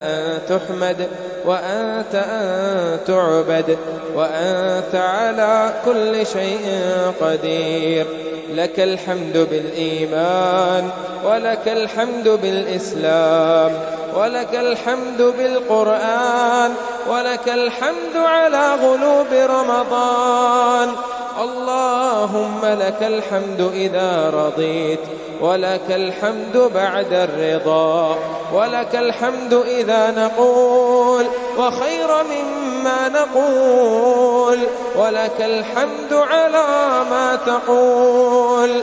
أن تحمد وأنت أن تعبد وأنت على كل شيء قدير. لك الحمد بالإيمان ولك الحمد بالإسلام ولك الحمد بالقرآن ولك الحمد على غلوب رمضان. اللهم لك الحمد إذا رضيت ولك الحمد بعد الرضا ولك الحمد إذا نقول وخير مما نقول ولك الحمد على ما تقول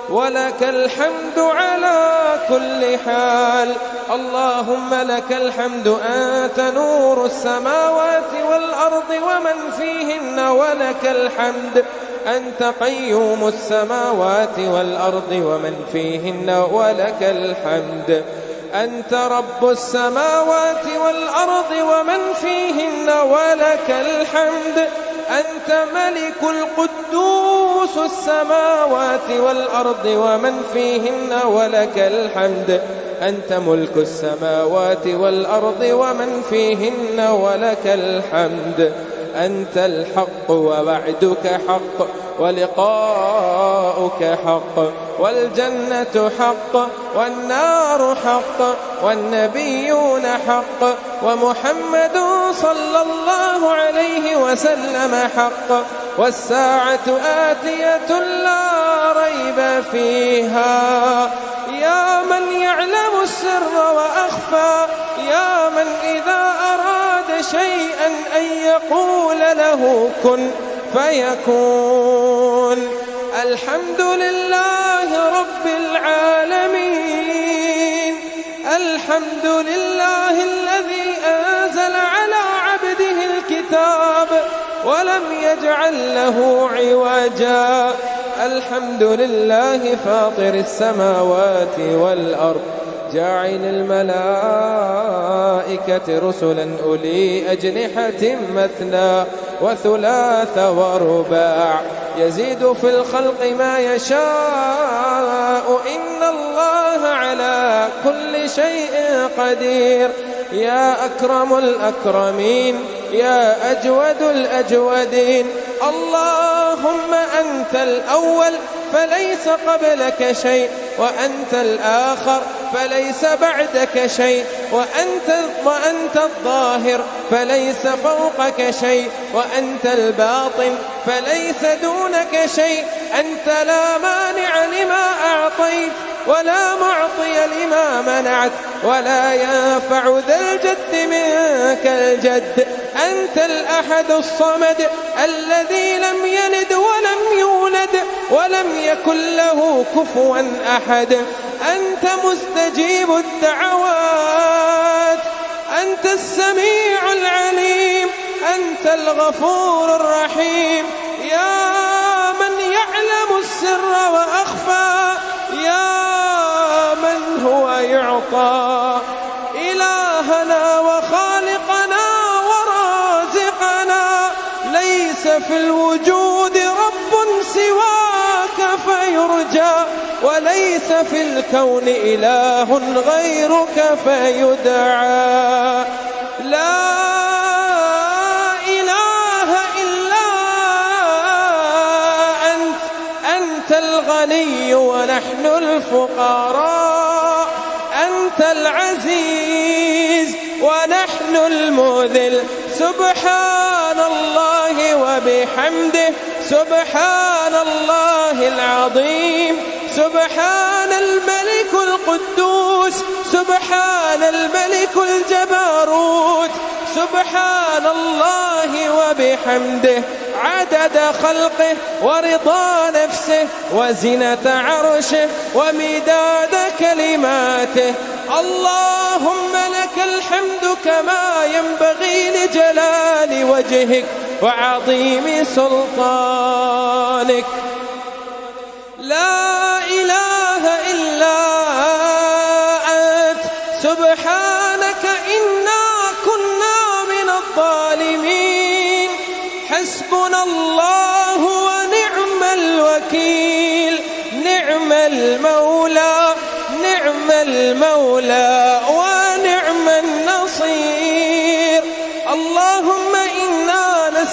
ولك الحمد على كل حال. اللهم لك الحمد أنت نور السماوات والأرض ومن فيهن ولك الحمد أنت قيوم السماوات والأرض ومن فيهن ولك الحمد أنت رب السماوات والأرض ومن فيهن ولك الحمد أنت ملك القدوس السماوات والأرض ومن فيهن ولك الحمد أنت ملك السماوات والأرض ومن فيهن ولك الحمد. أنت الحق ووعدك حق ولقاؤك حق والجنة حق والنار حق والنبيون حق ومحمد صلى الله عليه وسلم حق والساعة آتية لا ريب فيها. يا من يعلم السر وأخفى يا من إذا أراد شيئا أن يقول له كن فيكون. الحمد لله رب العالمين. الحمد لله الذي أنزل على عبده الكتاب ولم يجعل له عوجا. الحمد لله فاطر السماوات والأرض جاعل الملائكة رسلا أولي أجنحة مثنى وثلاث ورباع يزيد في الخلق ما يشاء إن الله على كل شيء قدير. يا أكرم الأكرمين يا أجود الأجودين. اللهم أنت الأول فليس قبلك شيء وأنت الآخر فليس بعدك شيء وأنت الظاهر فليس فوقك شيء وأنت الباطن فليس دونك شيء. أنت لا مانع لما أعطيت ولا معطي لما منعت ولا ينفع ذا الجد منك الجد. أنت الأحد الصمد الذي لم يلد ولم يولد ولم يكن له كفوا أحد. أنت مستجيب الدعوات أنت السميع العليم أنت الغفور الرحيم. يا من يعلم السر وأخفى يا من هو يعطى. إلهنا وخالقنا ورازقنا ليس في الوجود رب سواك فيرجى وليس في الكون إله غيرك فيدعى. لا إله إلا أنت. أنت الغني ونحن الفقراء. أنت العزيز ونحن المذل. سبحان الله وبحمده سبحان الله العظيم. سبحان الملك القدوس سبحان الملك الجبروت. سبحان الله وبحمده عدد خلقه ورضا نفسه وزنة عرشه ومداد كلماته. اللهم لك الحمد كما ينبغي لجلال وجهك وعظيم سلطانك. لا إله إلا أنت سبحانك إنا كنا من الظالمين. حسبنا الله ونعم الوكيل. نعم المولى ونعم النصير.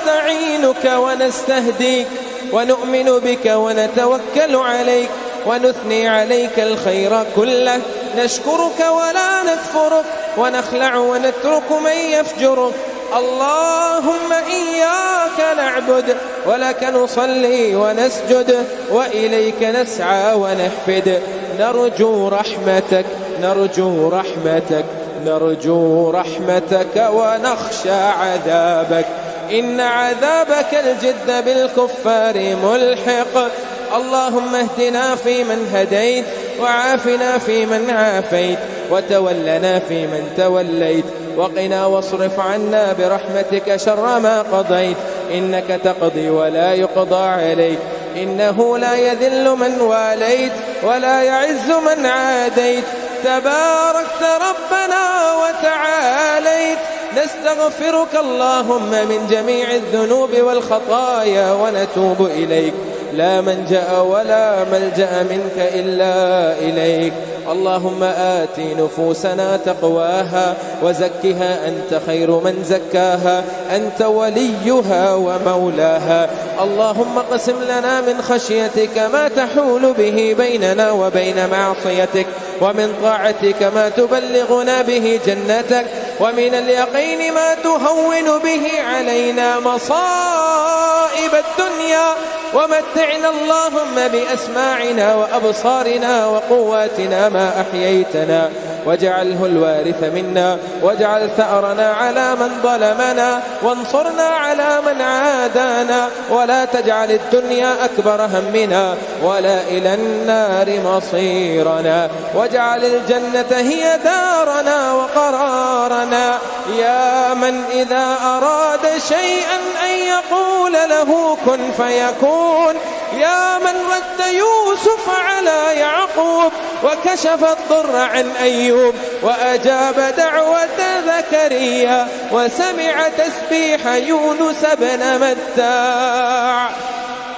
نستعينك ونستهديك ونؤمن بك ونتوكل عليك ونثني عليك الخير كله، نشكرك ولا نكفرك، ونخلع ونترك من يفجرك. اللهم إياك نعبد ولك نصلي ونسجد وإليك نسعى ونحفد، نرجو رحمتك نرجو رحمتك نرجو رحمتك ونخشى عذابك، إن عذابك الجد بالكفار ملحق. اللهم اهدنا فيمن هديت، وعافنا فيمن عافيت، وتولنا فيمن توليت، وقنا واصرف عنا برحمتك شر ما قضيت، إنك تقضي ولا يقضى عليك، إنه لا يذل من واليت ولا يعز من عاديت، تباركت ربنا وتعاليت. نستغفرك اللهم من جميع الذنوب والخطايا ونتوب إليك، لا منجأ ولا ملجأ منك إلا إليك. اللهم آت نفوسنا تقواها وزكها أنت خير من زكاها، أنت وليها ومولاها. اللهم اقسم لنا من خشيتك ما تحول به بيننا وبين معصيتك، ومن طاعتك ما تبلغنا به جنتك، ومن اليقين ما تهون به علينا مصائب الدنيا، ومتعنا اللهم بأسماعنا وأبصارنا وقواتنا ما أحييتنا، واجعله الوارث منا، واجعل ثأرنا على من ظلمنا، وانصرنا على من عادانا، ولا تجعل الدنيا أكبر همنا ولا إلى النار مصيرنا، واجعل الجنة هي دارنا وقرارنا. يا من إذا أراد شيئا أن يقول له كن فيكون، يا من رد يوسف على يعقوب وكشف الضر عن أيوب، وأجاب دعوة زكريا، وسمع تسبيح يونس بن متاع.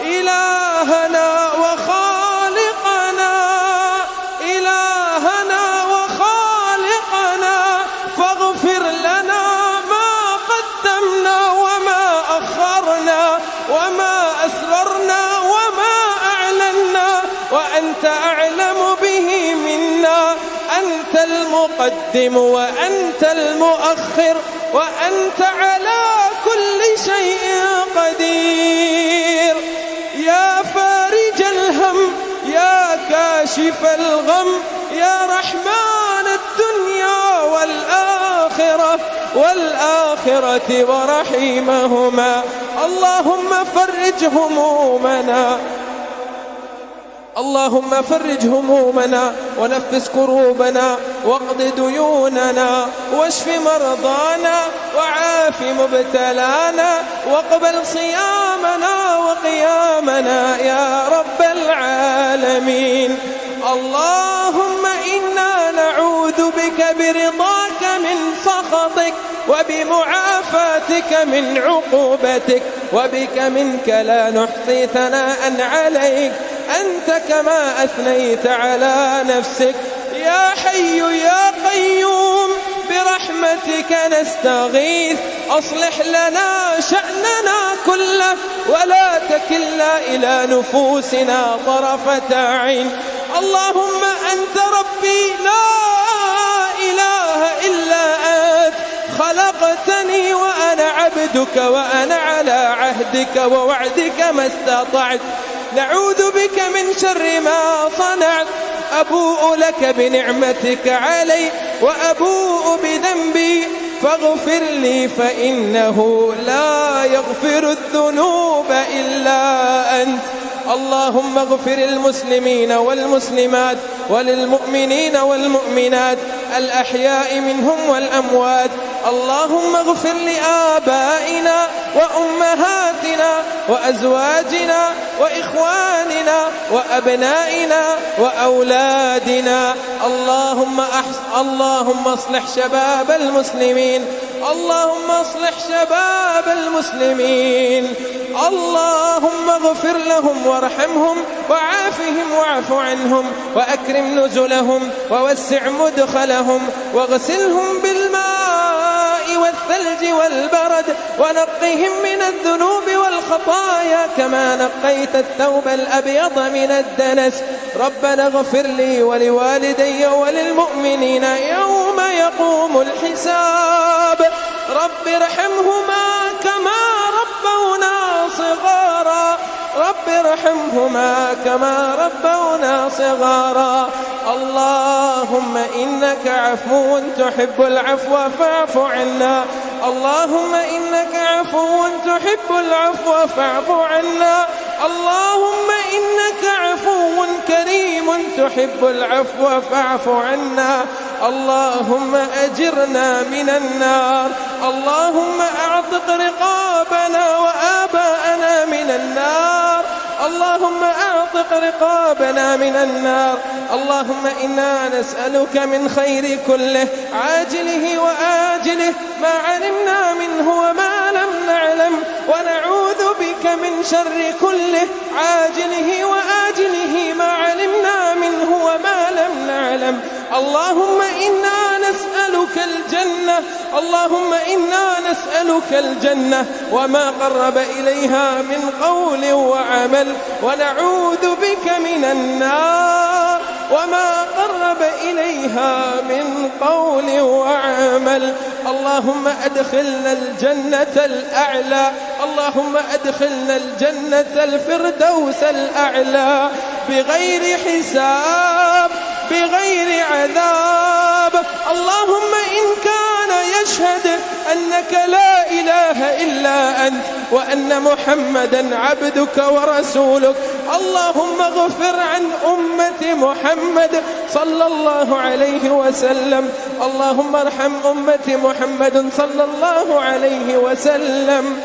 إلهنا وخالقنا، إلهنا وخالقنا، فاغفر لنا ما قدمنا وما أخرنا وما أسررنا وما أعلنا، وأنت أعلم به منا. أنت المقدم وأنت المؤخر، وأنت على كل شيء قدير. يا فارج الهم، يا كاشف الغم، يا رحمن الدنيا والآخرة ورحيمهما، اللهم فرج همومنا، اللهم فرج همومنا ونفس كروبنا واقض ديوننا واشف مرضانا وعاف مبتلانا، واقبل صيامنا وقيامنا يا رب العالمين. اللهم إنا نعوذ بك برضاك من سخطك، وبمعافاتك من عقوبتك، وبك منك لا نحصي ثناء عليك، أنت كما أثنيت على نفسك. يا حي يا قيوم برحمتك نستغيث، أصلح لنا شأننا كله، ولا تكلنا إلى نفوسنا طرفة عين. اللهم أنت ربي لا إله إلا أنت، خلقتني وأنا عبدك، وأنا على عهدك ووعدك ما استطعت. نعوذ بك من شر ما صنعت، أبوء لك بنعمتك علي وأبوء بذنبي، فاغفر لي فإنه لا يغفر الذنوب إلا أنت. اللهم اغفر المسلمين والمسلمات وللمؤمنين والمؤمنات الأحياء منهم والأموات. اللهم اغفر لآبائنا وأمهاتنا وأزواجنا وإخواننا وأبنائنا وأولادنا. اللهم اصلح شباب المسلمين، اللهم اصلح شباب المسلمين. اللهم اغفر لهم وارحمهم وعافهم واعف عنهم وأكرم نزلهم ووسع مدخلهم واغسلهم بالماء والثلج والبرد ونقهم من الذنوب والخطايا كما نقيت الثوب الأبيض من الدنس. ربنا اغفر لي ولوالدي وللمؤمنين يوم يقوم الحساب. رب ارحمهما كما ربونا صغارا، رب ارحمهما كما ربونا صغارا. اللهم إنك عفو تحب العفو فاعف عنا، اللهم إنك عفو تحب العفو فاعف عنا، اللهم إنك عفو كريم تحب العفو فاعف عنا. اللهم أجرنا من النار، اللهم أعتق رقابنا وآباءنا من النار، اللهم أعتق رقابنا من النار. اللهم إنا نسألك من خير كله عاجله وآجله ما علمنا منه وما لم نعلم، ونعوذ بك من شر كله عاجله وآجله ما علمنا منه وما لم نعلم. اللهم إنا نسألك الجنة، اللهم إنا نسألك الجنة وما قرب إليها من قول وعمل، ونعوذ بك من النار وما قرب إليها من قول وعمل. اللهم أدخلنا الجنة الأعلى، اللهم أدخلنا الجنة الفردوس الأعلى بغير حساب بغير عذاب. اللهم إن كان يشهد أنك لا إله إلا أنت وأن محمدا عبدك ورسولك، اللهم اغفر عن أمة محمد صلى الله عليه وسلم، اللهم ارحم أمة محمد صلى الله عليه وسلم.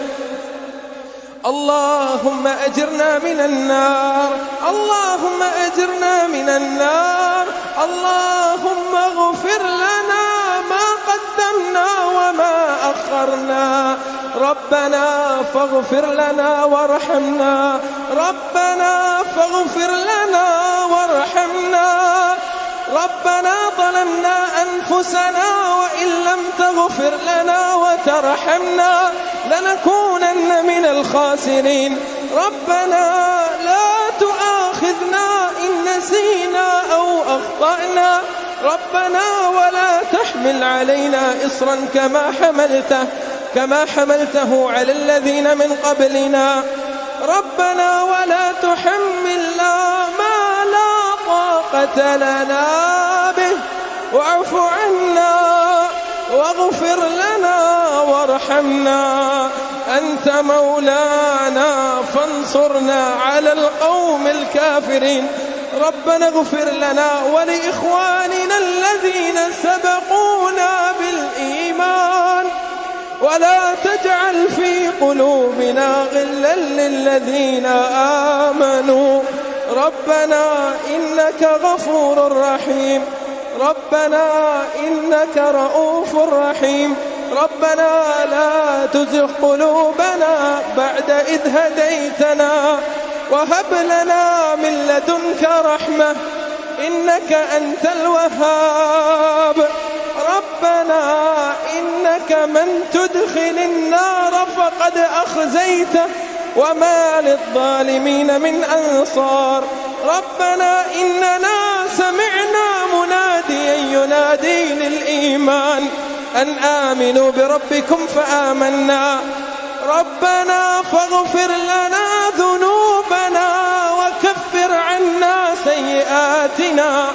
اللهم أجرنا من النار، اللهم أجرنا من النار. اللهم اغفر لنا ما قدمنا وما أخرنا، ربنا فاغفر لنا وارحمنا، ربنا فاغفر لنا وارحمنا. ربنا ظلمنا أنفسنا وإن لم تغفر لنا وترحمنا لنكونن من الخاسرين. ربنا لا تؤاخذنا إن نسينا أو أخطأنا، ربنا ولا تحمل علينا إصرا كما حملته على الذين من قبلنا. ربنا ولا تحملنا ما لا طاقة لنا به، واعف عنا واغفر لنا وارحمنا، أنت مولانا فانصرنا على القوم الكافرين. ربنا اغفر لنا ولإخواننا الذين سبقونا بالإيمان، ولا تجعل في قلوبنا غلا للذين آمنوا. ربنا إنك غفور رحيم، ربنا إنك رؤوف رحيم. ربنا لا تزغ قلوبنا بعد إذ هديتنا وهب لنا من لدنك رحمة إنك أنت الوهاب. ربنا إنك من تدخل النار فقد أخزيته وما للظالمين من أنصار. ربنا إننا سمعنا مناديا ينادي للإيمان أن آمنوا بربكم فآمنا. ربنا فاغفر لنا ذنوبنا وكفر عنا سيئاتنا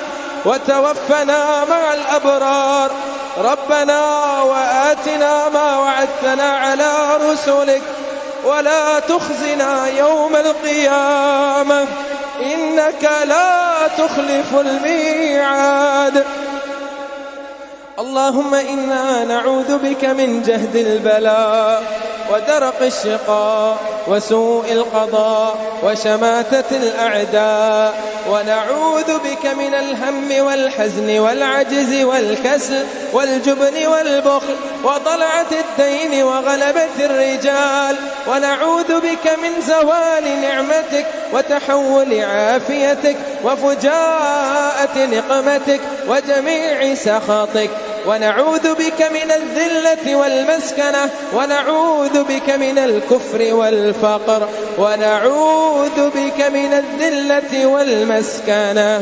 وتوفنا مع الأبرار. ربنا وآتنا ما وعدتنا على رسلك ولا تخزنا يوم القيامة إنك لا تخلف الميعاد. اللهم إنا نعوذ بك من جهد البلاء ودرق الشقاء وسوء القضاء وشماتة الأعداء، ونعوذ بك من الهم والحزن والعجز والكسل والجبن والبخل وضلعة الدين وغلبة الرجال، ونعوذ بك من زوال نعمتك وتحول عافيتك وفجاءة نقمتك وجميع سخطك. ونعوذ بك من الذلة والمسكنة، ونعوذ بك من الكفر والفقر، ونعوذ بك من الذلة والمسكنة،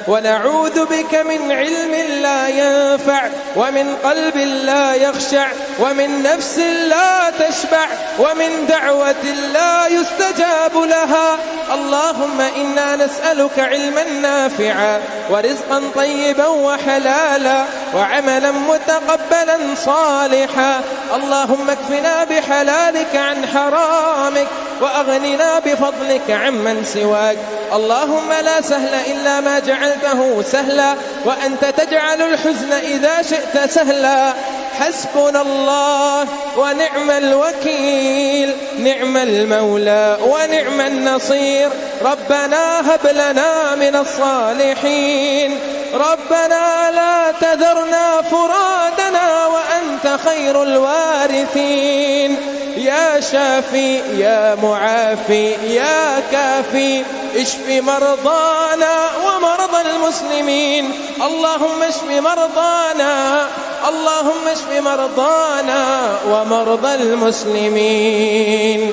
ونعوذ بك من علم لا ينفع، ومن قلب لا يخشع، ومن نفس لا تشبع، ومن دعوة لا يستجاب لها. اللهم إنا نسألك علما نافعا، ورزقا طيبا وحلالا، وعملا متقبلا صالحا. اللهم اكفنا بحلالك عن حرامك، وأغننا بفضلك عمن سواك. اللهم لا سهل إلا ما جعلته سهلا، وأنت تجعل الحزن إذا شئت سهلا. حسبنا الله ونعم الوكيل، نعم المولى ونعم النصير. ربنا هب لنا من الصالحين، ربنا لا تذرنا فرادنا وأنت خير الوارثين. يا شافي يا معافي يا كافي، اشف مرضانا ومرضى المسلمين. اللهم اشف مرضانا، اللهم اشف مرضانا ومرضى المسلمين.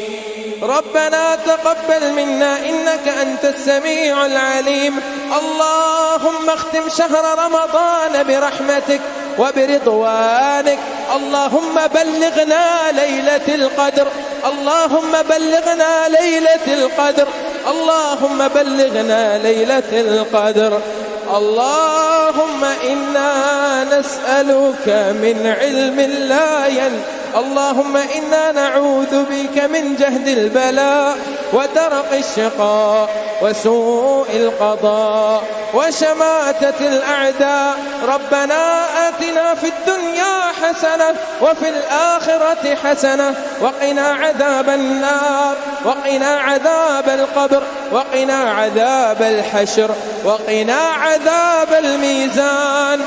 ربنا تقبل منا إنك أنت السميع العليم. اللهم اختم شهر رمضان برحمتك وبرضوانك. اللهم بلغنا ليلة القدر، اللهم بلغنا ليلة القدر، اللهم بلغنا ليلة القدر. اللهم إنا نسألك من علم لا ينفع، اللهم إنا نعوذ بك من جهد البلاء ودرق الشقاء وسوء القضاء وشماتة الأعداء. ربنا آتنا في الدنيا حسنة وفي الآخرة حسنة وقنا عذاب النار، وقنا عذاب القبر، وقنا عذاب الحشر، وقنا عذاب الميزان.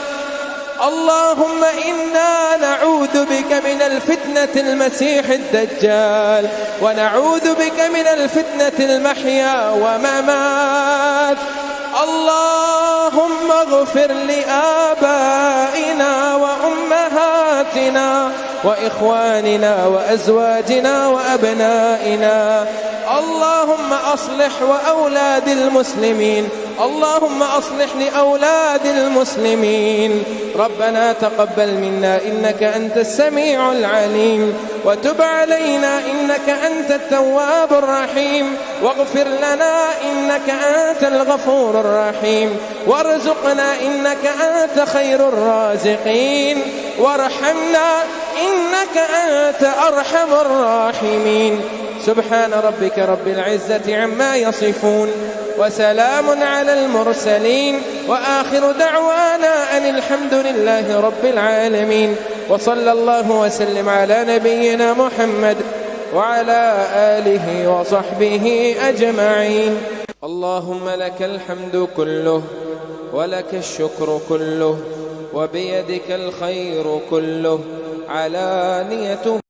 اللهم إنا نعوذ بك من الفتنة المسيح الدجال، ونعوذ بك من الفتنة المحيا وممات. اللهم اغفر لآبائنا وأمهاتنا وإخواننا وأزواجنا وأبنائنا. اللهم أصلح وأولاد المسلمين، اللهم أصلح لأولاد المسلمين. ربنا تقبل منا إنك أنت السميع العليم، وتب علينا إنك أنت التواب الرحيم، واغفر لنا إنك أنت الغفور الرحيم، وارزقنا إنك أنت خير الرازقين، وارحمنا إنك أنت أرحم الراحمين. سبحان ربك رب العزة عما يصفون، وسلام على المرسلين، وآخر دعوانا أن الحمد لله رب العالمين. وصلى الله وسلم على نبينا محمد وعلى آله وصحبه أجمعين. اللهم لك الحمد كله، ولك الشكر كله، وبيدك الخير كله، علانيته